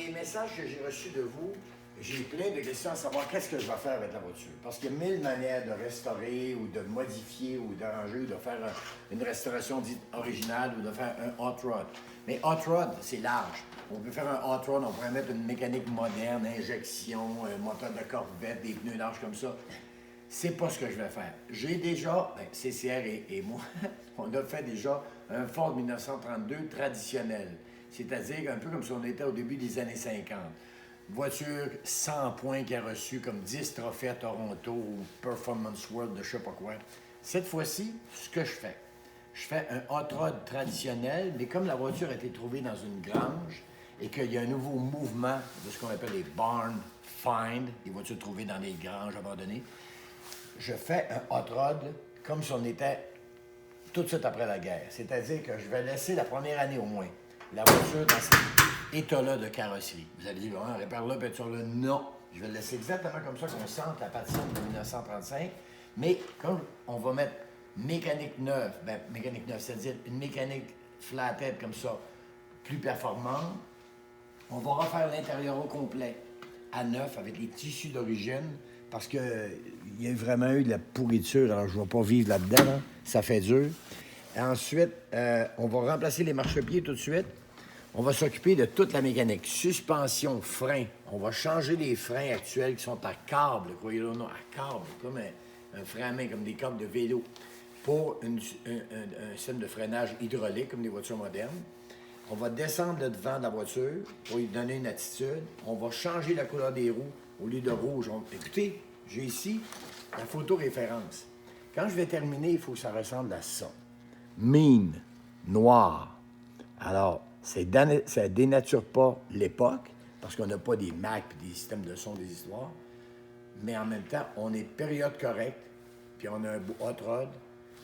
les messages que j'ai reçus de vous, j'ai plein de questions à savoir qu'est-ce que je vais faire avec la voiture. Parce qu'il y a mille manières de restaurer ou de modifier ou d'arranger ou de faire une restauration dite originale ou de faire un hot rod. Mais hot rod, c'est large. On peut faire un hot rod, on pourrait mettre une mécanique moderne, injection, un moteur de corvette, des pneus larges comme ça. C'est pas ce que je vais faire. J'ai déjà, CCR et moi, on a fait déjà un Ford 1932 traditionnel. C'est-à-dire un peu comme si on était au début des années 50. Voiture 100 points qui a reçu comme 10 trophées à Toronto ou Performance World de je sais pas quoi. Cette fois-ci, ce que je fais un hot rod traditionnel, mais comme la voiture a été trouvée dans une grange et qu'il y a un nouveau mouvement de ce qu'on appelle les barn find, les voitures trouvées dans des granges abandonnées, je fais un hot rod comme si on était tout de suite après la guerre. C'est-à-dire que je vais laisser la première année au moins la voiture dans cet état-là de carrosserie. Vous allez dire, hein, répare-le, peinture-le. Non. Je vais le laisser exactement comme ça qu'on sente la patine de 1935. Mais comme on va mettre mécanique neuve, c'est-à-dire une mécanique flathead comme ça, plus performante, on va refaire l'intérieur au complet à neuf avec les tissus d'origine parce qu'il y a vraiment eu de la pourriture. Alors, je ne vais pas vivre là-dedans. Là. Ça fait dur. Et ensuite, on va remplacer les marchepieds tout de suite. On va s'occuper de toute la mécanique. Suspension, frein. On va changer les freins actuels qui sont à câble, croyez-le ou non, à câble, comme un frein à main, comme des câbles de vélo, pour un système de freinage hydraulique, comme des voitures modernes. On va descendre le devant de la voiture pour lui donner une attitude. On va changer la couleur des roues. Au lieu de rouge, écoutez, j'ai ici la photo référence. Quand je vais terminer, il faut que ça ressemble à ça. Mine, noir. Alors, ça ne dénature pas l'époque, parce qu'on n'a pas des Mac, des systèmes de son, des histoires. Mais en même temps, on est période correcte, puis on a un hot rod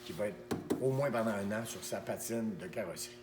qui va être au moins pendant un an sur sa patine de carrosserie.